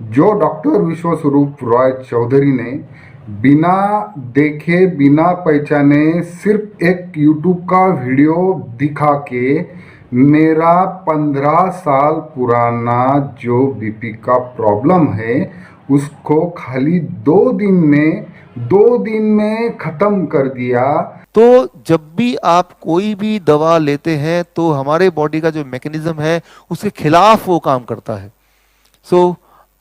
जो डॉक्टर विश्वस्वरूप रॉय चौधरी ने बिना देखे बिना पहचाने सिर्फ एक यूट्यूब का वीडियो दिखा के मेरा 15 साल पुराना जो बीपी का प्रॉब्लम है उसको खाली 2 दिन में ख़त्म कर दिया। तो जब भी आप कोई भी दवा लेते हैं तो हमारे बॉडी का जो मैकेनिज्म है उसके खिलाफ वो काम करता है।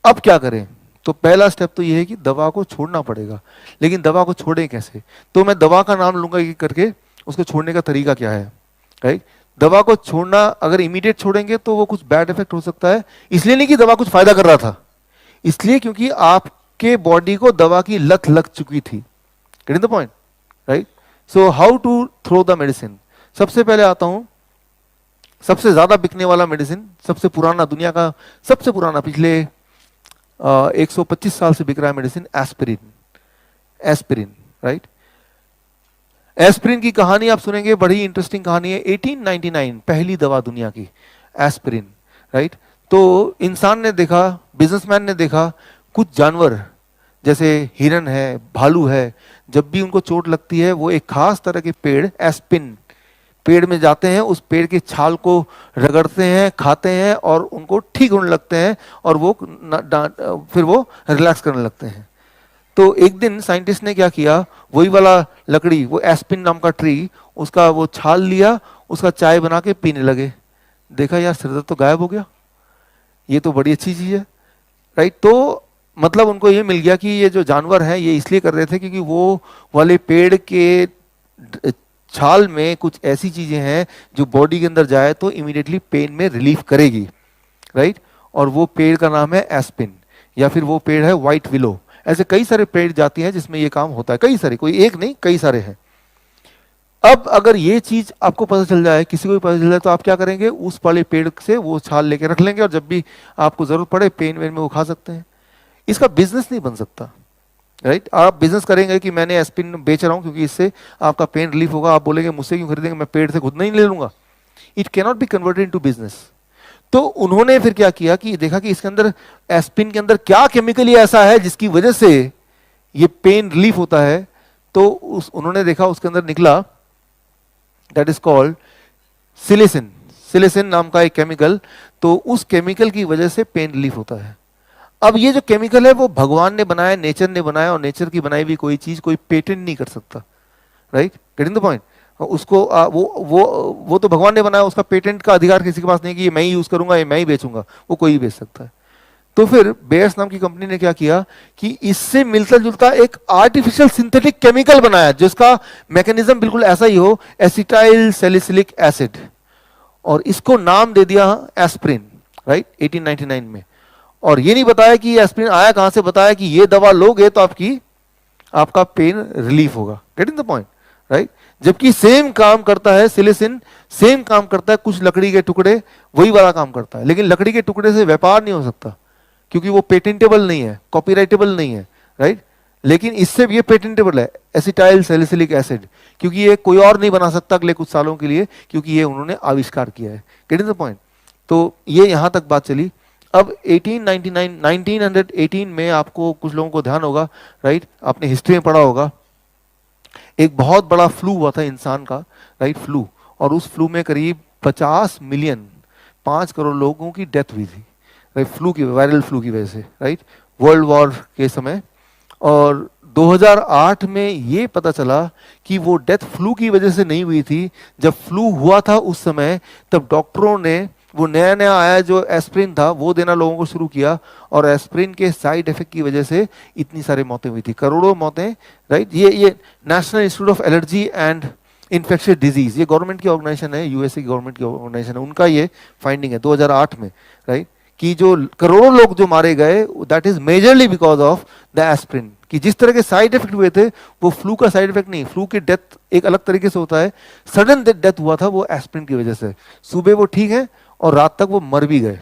अब क्या करें? तो पहला स्टेप तो ये है कि दवा को छोड़ना पड़ेगा। लेकिन दवा को छोड़ें कैसे? तो मैं दवा का नाम लूंगा एक करके, उसको छोड़ने का तरीका क्या है, राइट? दवा को छोड़ना, अगर इमीडिएट छोड़ेंगे तो वो कुछ बैड इफेक्ट हो सकता है। इसलिए नहीं कि दवा कुछ फायदा कर रहा था, इसलिए क्योंकि आपके बॉडी को दवा की लत लग चुकी थी। Getting the point, right? So how to throw the medicine. सबसे पहले आता हूं, सबसे ज्यादा बिकने वाला मेडिसिन, सबसे पुराना, दुनिया का सबसे पुराना, पिछले 125 साल से बिक रहा है medicine, aspirin. Aspirin, right? Aspirin की कहानी आप सुनेंगे, बड़ी इंटरेस्टिंग कहानी है। 1899 पहली दवा दुनिया की, एस्पिरिन, राइट? तो इंसान ने देखा, बिजनेसमैन ने देखा, कुछ जानवर जैसे हिरन है, भालू है, जब भी उनको चोट लगती है वो एक खास तरह के पेड़, एस्पिन पेड़ में जाते हैं, उस पेड़ के छाल को रगड़ते हैं, खाते हैं और उनको ठीक होने लगते हैं और वो फिर वो रिलैक्स करने लगते हैं। तो एक दिन साइंटिस्ट ने क्या किया, वही वाला लकड़ी, वो एस्पिन नाम का ट्री, उसका वो छाल लिया, उसका चाय बना के पीने लगे। देखा यार, सिरदर्द तो गायब हो गया, ये तो बड़ी अच्छी चीज है, राइट? तो मतलब उनको ये मिल गया कि ये जो जानवर हैं ये इसलिए कर रहे थे क्योंकि वो वाले पेड़ के छाल में कुछ ऐसी चीजें हैं जो बॉडी के अंदर जाए तो इमीडिएटली पेन में रिलीफ करेगी, राइट? और वो पेड़ का नाम है एस्पिन, या फिर वो पेड़ है व्हाइट विलो। ऐसे कई सारे पेड़ जाती हैं जिसमें ये काम होता है, कई सारे, कोई एक नहीं, कई सारे हैं। अब अगर ये चीज आपको पता चल जाए, किसी को भी पता चल जाए, तो आप क्या करेंगे, उस वाले पेड़ से वो छाल लेके रख लेंगे और जब भी आपको जरूरत पड़े पेन वेन में वो खा सकते हैं। इसका बिजनेस नहीं बन सकता, राइट? आप बिजनेस करेंगे कि मैंने एस्पिन बेच रहा हूं क्योंकि इससे आपका पेन रिलीफ होगा, आप बोलेंगे मुझसे क्यों खरीदेंगे, मैं पेड़ से खुद नहीं ले लूंगा। It cannot be converted into business. तो उन्होंने फिर क्या किया कि देखा कि इसके अंदर, एस्पिन के अंदर क्या केमिकली ऐसा है जिसकी वजह से ये पेन रिलीफ होता है। तो उन्होंने देखा उसके अंदर निकला, दैट इज कॉल्ड सिलिसिन। सिलिसिन नाम का एक केमिकल, तो उस केमिकल की वजह से पेन रिलीफ होता है। अब ये जो केमिकल है वो भगवान ने बनाया, नेचर ने बनाया, और नेचर की बनाई हुई कोई चीज कोई पेटेंट नहीं कर सकता, राइट? Getting the point? उसको वो तो भगवान ने बनाया, उसका पेटेंट का अधिकार किसी के पास नहीं कि ये मैं ही यूज करूंगा, ये मैं ही बेचूंगा, वो कोई भी बेच सकता है। तो फिर बेयर्स नाम की कंपनी ने क्या किया कि इससे मिलता जुलता एक आर्टिफिशियल सिंथेटिक केमिकल बनाया जिसका मैकेनिज्म बिल्कुल ऐसा ही हो, एसिटाइल सैलिसिलिक एसिड, और इसको नाम दे दिया एस्प्रिन, राइट? 1899 में। और ये नहीं बताया कि ये एस्प्रिन आया कहां से, बताया कि ये दवा लोगे तो आपका पेन रिलीफ होगा। Getting the point, right? जबकि सेम काम करता है सिलिसिन, सेम काम करता है, कुछ लकड़ी के टुकड़े वही वाला काम करता है, लेकिन लकड़ी के टुकड़े से व्यापार नहीं हो सकता क्योंकि वो पेटेंटेबल नहीं है, कॉपीराइटेबल नहीं है, राइट? लेकिन इससे भी ये पेटेंटेबल है, एसिटाइल सैलिसिलिक एसिड, क्योंकि ये कोई और नहीं बना सकता अगले कुछ सालों के लिए, क्योंकि ये उन्होंने आविष्कार किया है। Getting the point? तो ये यहां तक बात चली। अब 1918 में आपको कुछ लोगों को ध्यान होगा, राइट? आपने हिस्ट्री में पढ़ा होगा, एक बहुत बड़ा फ्लू हुआ था इंसान का, राइट? फ्लू, और उस फ्लू में करीब 50 मिलियन, 5 करोड़ लोगों की डेथ हुई थी, राइट? फ्लू की, वायरल फ्लू की वजह से, राइट? वर्ल्ड वॉर के समय। और 2008 में ये पता चला कि वो डेथ फ्लू की वजह से नहीं हुई थी। जब फ्लू हुआ था उस समय, तब डॉक्टरों ने वो नया नया आया जो एस्प्रिन था वो देना लोगों को शुरू किया, और एस्प्रिन के साइड इफेक्ट की वजह से इतनी सारी मौतें हुई थी, करोड़ों मौतें, राइट? ये national institute of allergy and infectious disease, ये गवर्नमेंट की ऑर्गेनाइजेशन है, यूएसए की गवर्नमेंट की ऑर्गेनाइजेशन है, उनका ये फाइंडिंग है 2008 में, राइट? कि जो करोड़ों लोग जो मारे गए, that is majorly because of the aspirin. कि जिस तरह के साइड इफेक्ट हुए थे वो फ्लू का साइड इफेक्ट नहीं, फ्लू की डेथ एक अलग तरीके से होता है, सडन डेथ हुआ था वो एस्प्रिन की वजह से। सुबह वो ठीक है और रात तक वो मर भी गए,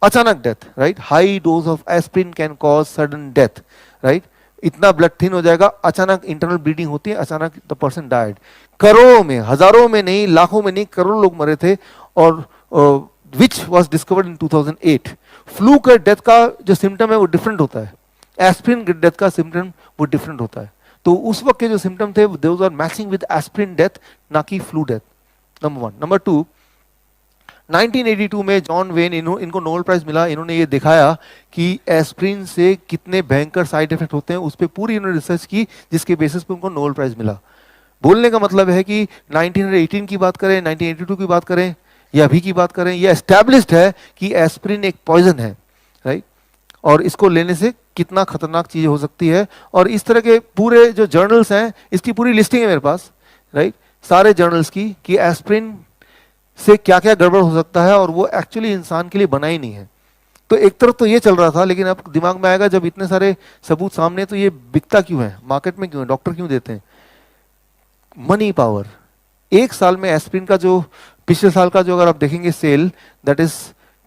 अचानक death, right? High dose of aspirin can cause sudden death, right? इतना ब्लड थिन हो जाएगा, अचानक इंटरनल ब्लीडिंग होती है, अचानक द पर्सन डाइड। करोड़ों में, हजारों में नहीं, लाखों में नहीं, करोड़ों लोग मरे थे। और which was discovered in 2008. Flu के डेथ का जो सिम्टम है वो डिफरेंट होता है, एस्प्रिन के डेथ का सिम्टम वो डिफरेंट होता है. तो उस वक्त के जो सिम्टम थे those are matching with aspirin death, ना कि flu death. Number one. Number two, 1982 में जॉन वेन इनको नोबेल प्राइज मिला. इन्होंने ये दिखाया कि एस्प्रिन से कितने भयंकर साइड इफेक्ट होते हैं, उस पर पूरी इन्होंने रिसर्च की, जिसके बेसिस पे उनको नोबेल प्राइज मिला. बोलने का मतलब है कि 1918 की बात करें, 1982 की बात करें या अभी की बात करें, यह एस्टैब्लिश्ड है कि एस्प्रिन एक पॉइजन है, राइट. और इसको लेने से कितना खतरनाक चीज हो सकती है. और इस तरह के पूरे जो जर्नल्स हैं, इसकी पूरी लिस्टिंग है मेरे पास, राइट, सारे जर्नल्स की, कि एस्प्रिन से क्या क्या गड़बड़ हो सकता है, और वो एक्चुअली इंसान के लिए बना ही नहीं है. तो एक तरफ तो ये चल रहा था, लेकिन अब दिमाग में आएगा जब इतने सारे सबूत सामने, तो ये बिकता क्यों है, मार्केट में क्यों है, डॉक्टर क्यों देते हैं? Money power. एक साल में एस्प्रिन का जो पिछले साल का जो अगर आप देखेंगे sale, that is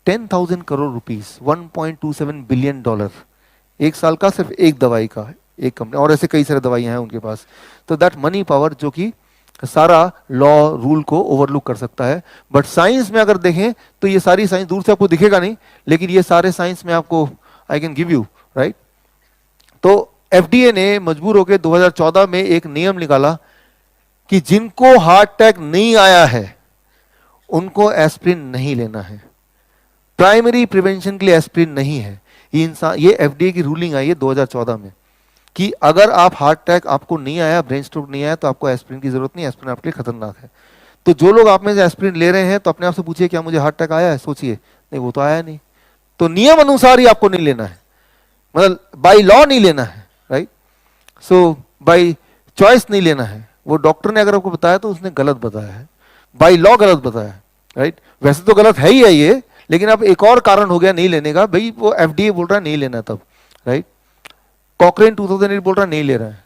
10,000 crore rupees, $1.27 billion. एक साल का सिर्फ एक दवाई का, एक कंपनी, और ऐसे कई सारे दवाइयां हैं उनके पास. तो दैट मनी पावर जो कि सारा लॉ रूल को ओवरलुक कर सकता है. बट साइंस में अगर देखें तो ये सारी साइंस दूर से आपको दिखेगा नहीं, लेकिन ये सारे साइंस में आपको I can give you, right. तो एफडीए ने मजबूर होकर 2014 में एक नियम निकाला कि जिनको हार्ट अटैक नहीं आया है उनको एस्प्रिन नहीं लेना है. प्राइमरी प्रिवेंशन के लिए एस्प्रिन नहीं है. ये एफडीए की रूलिंग आई है 2014 में कि अगर आप हार्ट अटैक आपको नहीं आया, ब्रेन स्ट्रोक नहीं आया, तो आपको एस्प्रिन की जरूरत नहीं, एस्प्रिन आपके लिए खतरनाक है. तो जो लोग आप में से एस्प्रिन ले रहे हैं, तो अपने आप से पूछिए क्या मुझे हार्ट अटैक आया है? सोचिए, नहीं वो तो आया नहीं. तो नियम अनुसार ही आपको नहीं लेना है, मतलब बाई लॉ नहीं लेना है, राइट. सो बाई चॉइस नहीं लेना है. वो डॉक्टर ने अगर आपको बताया तो उसने गलत बताया है, बाई लॉ गलत बताया है, राइट. वैसे तो गलत है ही है ये, लेकिन अब एक और कारण हो गया नहीं लेने का. भाई वो एफडीए बोल रहा है नहीं लेना तब, राइट. कॉकरेन 2008 बोल रहा है नहीं ले रहा है.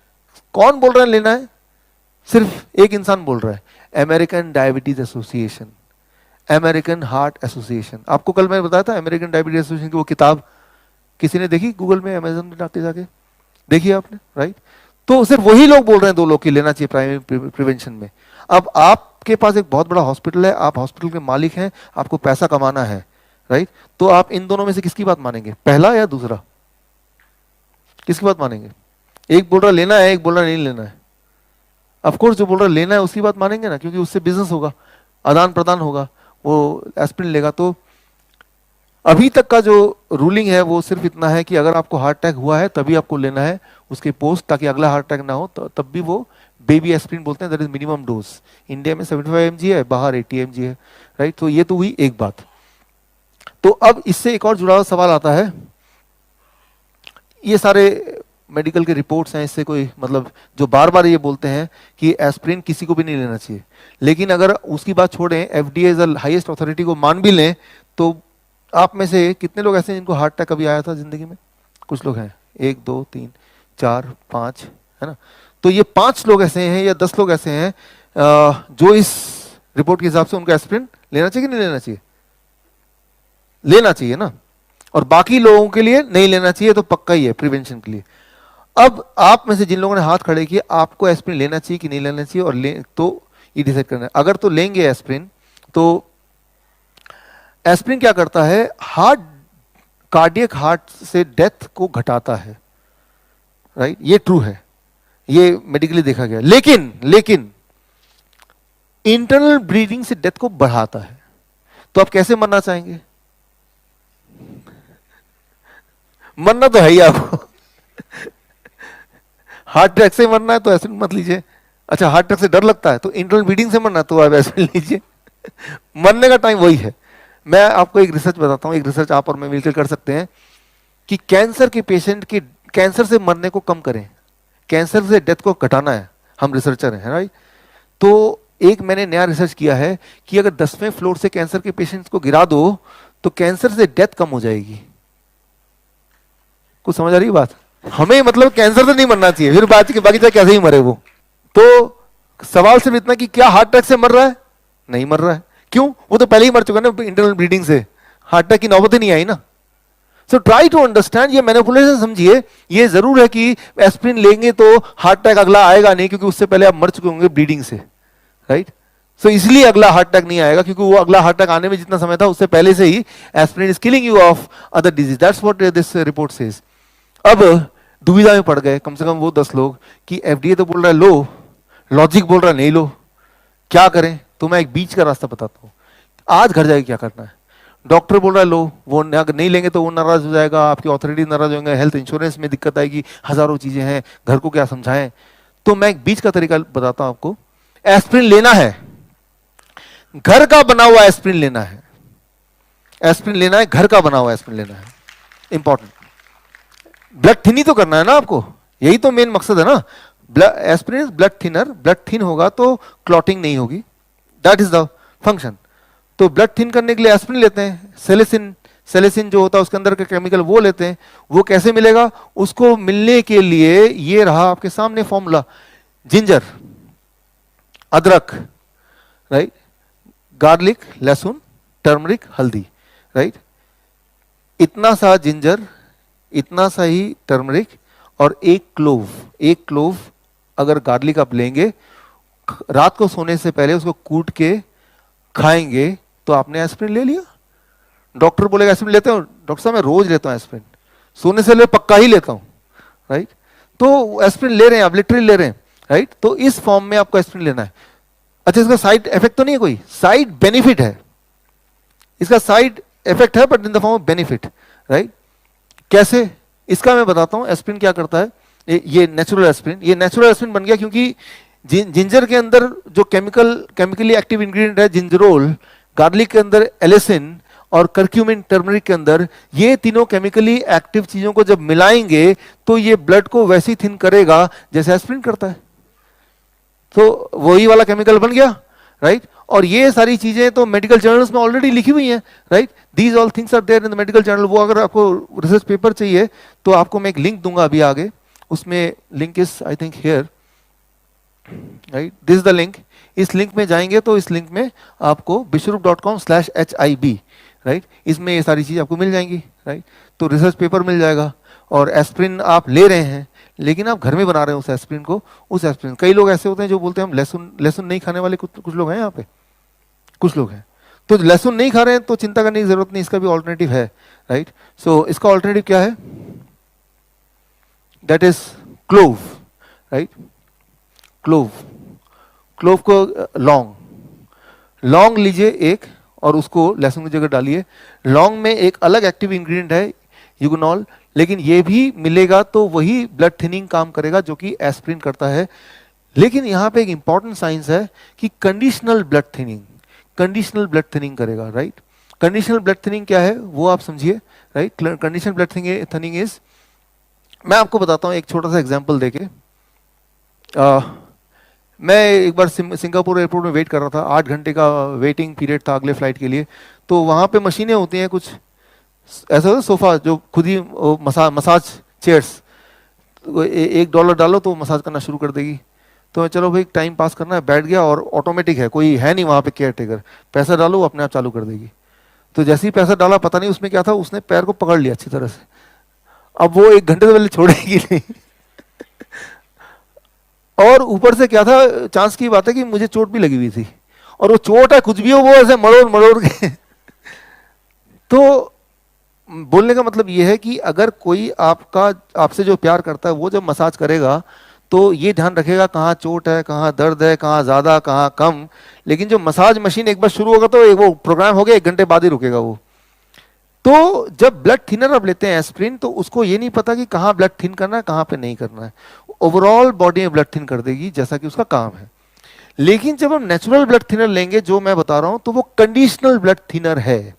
कौन बोल रहा है लेना है? सिर्फ एक इंसान बोल रहा है, American diabetes association, American heart association. आपको कल मैं बताया था अमेरिकन डायबिटीज एसोसिएशन की वो किताब किसी ने देखी? गूगल में, अमेजन में जाके देखी आपने, राइट. तो सिर्फ वही लोग बोल रहे हैं, दो लोग की लेना चाहिए प्राइमरी प्रिवेंशन में. अब आपके पास एक बहुत बड़ा हॉस्पिटल है, आप हॉस्पिटल के मालिक हैं, आपको पैसा कमाना है, राइट. तो आप इन दोनों में से किसकी बात मानेंगे, पहला या दूसरा? किसकी बात मानेंगे? एक बोल रहा लेना है, एक बोल रहा नहीं लेना है. ऑफ कोर्स जो बोल रहा लेना है उसकी बात मानेंगे ना, क्योंकि उससे बिजनेस होगा, आदान प्रदान होगा, वो एस्प्रिन लेगा. तो अभी तक का जो रूलिंग है वो सिर्फ इतना है कि अगर आपको हार्ट अटैक हुआ है तभी आपको लेना है उसके पोस्ट, ताकि अगला हार्ट अटैक ना हो. तो तब भी वो बेबी एस्प्रिन बोलते हैं, that is minimum dose. India में 75 mg है, बाहर 80 mg है, राइट. तो ये तो हुई एक बात. तो अब इससे एक और जुड़ा हुआ सवाल आता है, ये सारे मेडिकल के रिपोर्ट्स हैं, इससे कोई मतलब जो बार बार ये बोलते हैं कि एस्प्रिन किसी को भी नहीं लेना चाहिए, लेकिन अगर उसकी बात छोड़ें, FDA is the highest authority को मान भी लें, तो आप में से कितने लोग ऐसे हैं जिनको हार्ट अटैक कभी आया था जिंदगी में? कुछ लोग हैं, 1 2 3 4 5, है ना. तो ये 5 लोग ऐसे हैं या 10 लोग ऐसे हैं जो इस रिपोर्ट के हिसाब से उनको एस्प्रिन लेना चाहिए कि नहीं लेना चाहिए? लेना चाहिए ना. और बाकी लोगों के लिए नहीं लेना चाहिए, तो पक्का ही है प्रिवेंशन के लिए. अब आप में से जिन लोगों ने हाथ खड़े किए, आपको एस्प्रिन लेना चाहिए कि नहीं लेना चाहिए, और तो ये डिसाइड करना है. अगर तो लेंगे एस्प्रिन, तो एस्प्रिन क्या करता है, कार्डियक हार्ट से डेथ को घटाता है, राइट. ये ट्रू है, ये मेडिकली देखा गया. लेकिन इंटरनल ब्लीडिंग से डेथ को बढ़ाता है. तो आप कैसे मरना चाहेंगे? मरना तो है ही आपको. हार्ट अटैक से मरना है तो एस्प्रिन मत लीजिए. अच्छा, हार्ट अटैक से डर लगता है तो इंटरनल ब्लीडिंग से मरना, तो आप एस्प्रिन लीजिए. मरने का टाइम वही है. मैं आपको एक रिसर्च बताता हूं, एक रिसर्च आप और मैं मिलकर कर सकते हैं कि कैंसर के पेशेंट की कैंसर से मरने को कम करें, कैंसर से डेथ को घटाना है. हम रिसर्चर हैं, राइट. तो एक मैंने नया रिसर्च किया है कि अगर 10वें फ्लोर से कैंसर के पेशेंट्स को गिरा दो तो कैंसर से डेथ कम हो जाएगी. कुछ समझ आ रही है बात? हमें मतलब कैंसर से नहीं मरना चाहिए, फिर बाकी चाहे कैसे ही मरे वो. तो सवाल सिर्फ इतना कि क्या हार्ट अटैक से मर रहा है? नहीं मर रहा है. क्यों? वो तो पहले ही मर चुका ना इंटरनल ब्लीडिंग से, हार्ट अटैक की नौबत ही नहीं आई ना. सो ट्राई टू अंडरस्टैंड, ये मैनिपुलेशन समझिए. ये जरूर है कि एस्प्रिन लेंगे तो हार्ट अटैक अगला आएगा नहीं, क्योंकि उससे पहले आप मर चुके होंगे ब्लीडिंग से, राइट. सो इसलिए अगला हार्ट अटैक नहीं आएगा, क्योंकि वो अगला हार्ट अटैक आने में जितना समय था उससे पहले से ही aspirin is killing you of other disease. That's what this report says. अब दुविधा में पड़ गए कम से कम वो 10 लोग कि एफडीए तो बोल रहा है लो, लॉजिक बोल रहा है नहीं लो, क्या करें? तो मैं एक बीच का रास्ता बताता हूँ। आज घर जाके क्या करना है? डॉक्टर बोल रहा है लो, वो अगर नहीं लेंगे तो वो नाराज हो जाएगा, आपकी अथॉरिटी नाराज होंगे, हेल्थ इंश्योरेंस में दिक्कत आएगी, हजारों चीजें हैं, घर को क्या समझाएं। तो मैं एक बीच का तरीका बताता हूं आपको। एस्पिरिन लेना है, घर का बना हुआ एस्पिरिन लेना है, एस्पिरिन लेना है, घर का बना हुआ एस्पिरिन लेना है। इंपॉर्टेंट, ब्लड थिनी तो करना है ना आपको, यही तो मेन मकसद है ना। Aspirin blood thinner, blood thin होगा तो क्लॉटिंग नहीं होगी, दैट इज द फंक्शन। तो ब्लड थिन करने के लिए एस्पिरिन लेते हैं, सेलेसिन, सेलेसिन जो होता है उसके अंदर का केमिकल वो लेते हैं। वो कैसे मिलेगा? उसको मिलने के लिए ये रहा आपके सामने फॉर्मूला, जिंजर, अदरक, राइट, गार्लिक, लहसुन, टर्मरिक, हल्दी, राइट। इतना सा जिंजर, इतना सा ही टर्मरिक और एक क्लोव अगर गार्लिक आप लेंगे, रात को सोने से पहले उसको कूट के खाएंगे तो आपने एस्पिरिन ले लिया। डॉक्टर बोलेगा एस्पिरिन लेते हो? डॉक्टर साहब मैं रोज लेता हूं एस्पिरिन, सोने से पहले पक्का ही लेता हूं, राइट। तो एस्पिरिन ले रहे हैं आप, लिटरली ले रहे हैं, राइट। तो इस फॉर्म में आपको एस्पिरिन लेना है। अच्छा, इसका साइड इफेक्ट तो नहीं है, कोई साइड बेनिफिट है, इसका साइड इफेक्ट है but in the form of benefit, right. कैसे? इसका मैं बताता हूं। एस्पिरिन क्या करता है, ये नेचुरल एस्पिरिन, ये नेचुरल एस्पिरिन बन गया क्योंकि जिंजर के अंदर जो केमिकली एक्टिव इंग्रेडिएंट है जिंजरोल, गार्लिक के अंदर एलिसिन और कर्क्यूमिन टर्मरिक के अंदर, ये तीनों केमिकली एक्टिव चीजों को जब मिलाएंगे तो ये ब्लड को वैसे ही थिन करेगा जैसे एस्पिरिन करता है। तो वही वाला केमिकल बन गया, राइट। और ये सारी चीजें तो मेडिकल जर्नल्स में ऑलरेडी लिखी हुई हैं, right. These all things are there in the medical journal. वो अगर आपको रिसर्च पेपर चाहिए तो आपको मैं एक लिंक दूंगा अभी आगे, उसमें link is I think here, right, this is the link. इस लिंक में जाएंगे तो इस लिंक में आपको bishrup.com/HIB, राइट, इसमें ये सारी चीज आपको मिल जाएंगी, राइट। तो रिसर्च पेपर मिल जाएगा। और एस्पिरिन आप ले रहे हैं लेकिन आप घर में बना रहे हैं उस एस्पिरिन को, उस एस्पिरिन, कई लोग ऐसे होते हैं जो बोलते हैं हम लहसुन नहीं खाने वाले, कुछ लोग हैं यहाँ पे, कुछ लोग हैं। तो लहसुन नहीं खा रहे हैं तो चिंता करने की जरूरत नहीं, इसका भी ऑल्टरनेटिव है, राइट। सो इसका ऑल्टरनेटिव क्या है? That is clove, right. Clove को लौंग लीजिए एक और उसको लहसुन की जगह डालिए। लौंग में एक अलग एक्टिव इंग्रेडिएंट है यूगोनॉल, लेकिन ये भी मिलेगा तो वही ब्लड थिनिंग काम करेगा जो कि एस्पिरिन करता है। लेकिन यहाँ पे एक इंपॉर्टेंट साइंस है कि कंडीशनल ब्लड थिनिंग करेगा, राइट। कंडीशनल ब्लड थिनिंग क्या है वो आप समझिए, right. Conditional blood thinning is, मैं आपको बताता हूँ एक छोटा सा एग्जाम्पल देके। मैं एक बार सिंगापुर एयरपोर्ट में वेट कर रहा था, 8 घंटे का वेटिंग पीरियड था अगले फ्लाइट के लिए। तो वहाँ पे मशीनें होती हैं कुछ ऐसा होता है, सोफा जो खुद ही मसाज चेयर्स, $1 डालो तो मसाज करना शुरू कर देगी। तो चलो भाई टाइम पास करना है, बैठ गया और ऑटोमेटिक है, कोई है नहीं वहाँ पे केयर टेकर, पैसा डालो वो अपने आप चालू कर देगी। तो जैसे ही पैसा डाला, पता नहीं उसमें क्या था, उसने पैर को पकड़ लिया अच्छी तरह से। अब वो 1 घंटे से पहले छोड़ेगी नहीं। और ऊपर से क्या था, चांस की बात है कि मुझे चोट भी लगी हुई थी, और वो चोट है कुछ भी हो, वो ऐसे मरोड़ के। तो बोलने का मतलब ये है कि अगर कोई आपसे जो प्यार करता है वो जब मसाज करेगा तो ये ध्यान रखेगा कहाँ चोट है, कहाँ दर्द है, कहाँ ज्यादा कहाँ कम। लेकिन जो मसाज मशीन एक बार शुरू होगा तो वो प्रोग्राम हो गया, 1 घंटे बाद ही रुकेगा वो। तो जब ब्लड थिनर आप लेते हैं एस्पिरिन, तो उसको ये नहीं पता कि कहाँ ब्लड थिन करना है, कहाँ पे नहीं करना है, ओवरऑल बॉडी में ब्लड थिन कर देगी जैसा कि उसका काम है। लेकिन जब हम नेचुरल ब्लड थिनर लेंगे जो मैं बता रहा हूं, तो वो कंडीशनल ब्लड थिनर है,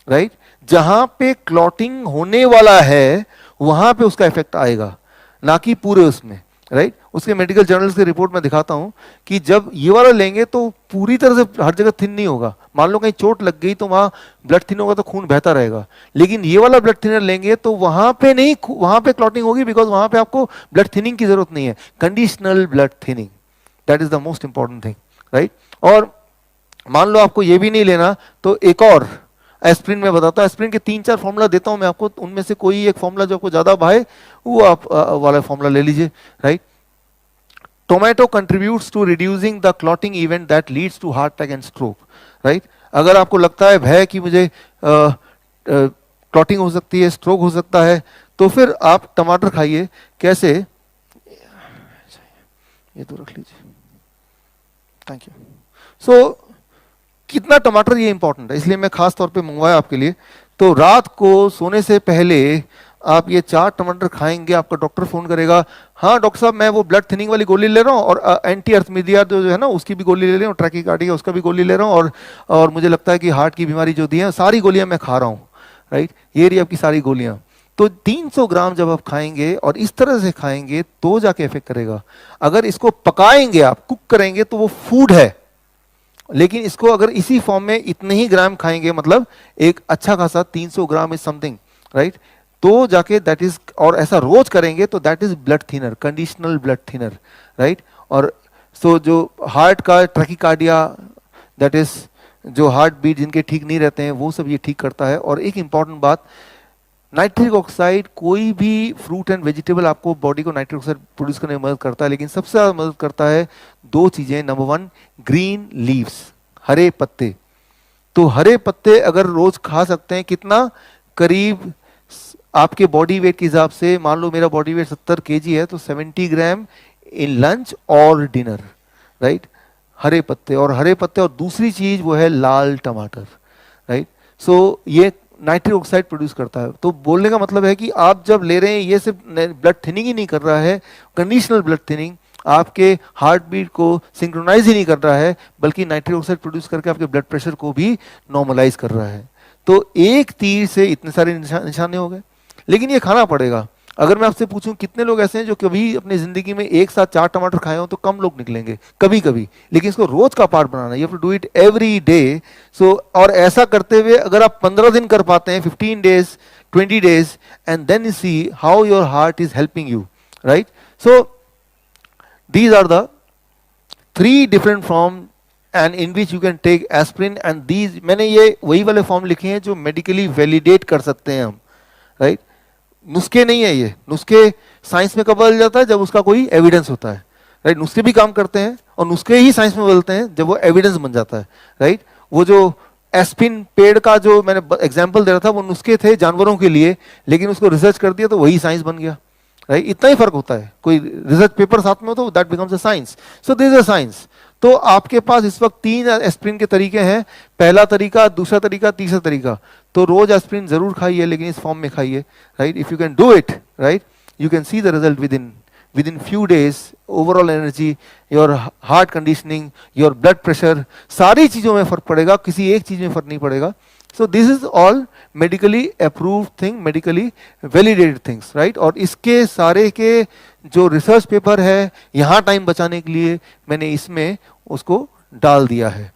राइट। जहां पे क्लॉटिंग होने वाला है वहां पे उसका इफेक्ट आएगा, ना कि पूरे उसमें, राइट। उसके मेडिकल जर्नल्स की रिपोर्ट में दिखाता हूं कि जब ये वाला लेंगे तो पूरी तरह से हर जगह थिन नहीं होगा। मान लो कहीं चोट लग गई तो वहां ब्लड थिन होगा तो खून बहता रहेगा। लेकिन ये वाला ब्लड थिनर लेंगे तो वहां पे नहीं, वहां पे क्लॉटिंग होगी, बिकॉज वहां पे आपको ब्लड थिनिंग की जरूरत नहीं है। Conditional blood thinning, that is the most important thing, right. और मान लो आपको ये भी नहीं लेना तो एक और एस्पिरिन में बताता हूं। एस्पिरिन के 3-4 फॉर्मूला देता हूं मैं आपको, उनमें से कोई एक फॉर्मूला जो आपको ज्यादा भाए वो आप वाला फॉर्मूला ले लीजिए, right. Tomato contributes to reducing the clotting event that leads to heart attack and stroke, right. अगर आपको लगता है भय कि मुझे क्लॉटिंग हो सकती है, स्ट्रोक हो सकता है, तो फिर आप टमाटर खाइए। कैसे, ये तो रख लीजिए, थैंक यू। सो कितना टमाटर, ये इंपॉर्टेंट है, इसलिए मैं खास तौर पे मंगवाया आपके लिए। तो रात को सोने से पहले आप ये 4 टमाटर खाएंगे, आपका डॉक्टर फोन करेगा, हाँ डॉक्टर साहब मैं वो ब्लड थिनिंग वाली गोली ले रहा हूँ और एंटी अर्थमिडिया जो है ना उसकी भी गोली ले रहा हूँ, ट्रैकीकार्डिया उसका भी गोली ले रहा हूँ, और मुझे लगता है कि हार्ट की बीमारी जो दी है सारी गोलियां मैं खा रहा हूँ, राइट। ये रही आपकी सारी गोलियां। तो 300 ग्राम जब आप खाएंगे और इस तरह से खाएंगे तो जाके इफेक्ट करेगा। अगर इसको पकाएंगे, आप कुक करेंगे, तो वो फूड है, लेकिन इसको अगर इसी फॉर्म में इतने ही ग्राम खाएंगे, मतलब एक अच्छा खासा 300 ग्राम इज समथिंग, राइट, तो जाके दैट इज, और ऐसा रोज करेंगे तो that is blood thinner, conditional blood thinner, right. और सो जो हार्ट का ट्रैकीकार्डिया, दैट इज जो हार्ट बीट जिनके ठीक नहीं रहते हैं, वो सब ये ठीक करता है। और एक इंपॉर्टेंट बात, नाइट्रिक ऑक्साइड, कोई भी फ्रूट एंड वेजिटेबल आपको बॉडी को नाइट्रिक ऑक्साइड प्रोड्यूस करने में मदद करता है, लेकिन सबसे ज्यादा मदद करता है 2 चीजें। नंबर 1, ग्रीन लीव्स, हरे पत्ते। तो हरे पत्ते अगर रोज खा सकते हैं, कितना, करीब आपके बॉडी वेट के हिसाब से, मान लो मेरा बॉडी वेट 70 kg है, तो 70 ग्राम इन लंच और डिनर, राइट, हरे पत्ते। और हरे पत्ते, और दूसरी चीज वो है लाल टमाटर, राइट। सो ये नाइट्रिक ऑक्साइड प्रोड्यूस करता है। तो बोलने का मतलब है कि आप जब ले रहे हैं, ये सिर्फ ब्लड थिनिंग ही नहीं कर रहा है, कंडीशनल ब्लड थिनिंग, आपके हार्ट बीट को सिंक्रोनाइज ही नहीं कर रहा है, बल्कि नाइट्रिक ऑक्साइड प्रोड्यूस करके आपके ब्लड प्रेशर को भी नॉर्मलाइज कर रहा है। तो एक तीर से इतने सारे निशाने हो गए। लेकिन ये खाना पड़ेगा। अगर मैं आपसे पूछूं कितने लोग ऐसे हैं जो कभी अपनी जिंदगी में एक साथ 4 टमाटर खाए हो, तो कम लोग निकलेंगे, कभी कभी। लेकिन इसको रोज का पार्ट बनाना, you have to do it every day. So और ऐसा करते हुए अगर आप 15 दिन कर पाते हैं, 15 days, 20 days, and then you see how your heart is helping you, right. So these are the 3 different form and in which you can take aspirin, and these, मैंने ये वही वाले फॉर्म लिखे हैं जो मेडिकली वैलिडेट कर सकते हैं हम, राइट। नुस्खे नहीं है ये, नुस्खे साइंस में कब बदल जाता है, जब उसका कोई एविडेंस होता है, राइट। नुस्खे भी काम करते हैं, और नुस्खे ही साइंस में बदलते हैं जब वो एविडेंस बन जाता है, राइट। वो जो एस्पिन पेड़ का जो मैंने एग्जांपल दे रहा था, वो नुस्खे थे जानवरों के लिए, लेकिन उसको रिसर्च कर दिया तो वही साइंस बन गया, राइट। इतना ही फर्क होता है, कोई रिसर्च पेपर साथ में हो तो that becomes a science. So this is a science. तो आपके पास इस वक्त 3 एस्पिरिन के तरीके हैं, पहला तरीका, दूसरा तरीका, तीसरा तरीका। तो रोज एस्पिरिन जरूर खाइए, लेकिन इस फॉर्म में खाइए, right. If you can do it, right, you can see the result with in few days, overall energy, your heart conditioning, your blood pressure, सारी चीजों में फर्क पड़ेगा, किसी एक चीज में फर्क नहीं पड़ेगा। So this is all medically approved thing, medically validated things, right. और इसके सारे के जो रिसर्च पेपर है, यहाँ टाइम बचाने के लिए मैंने इसमें उसको डाल दिया है।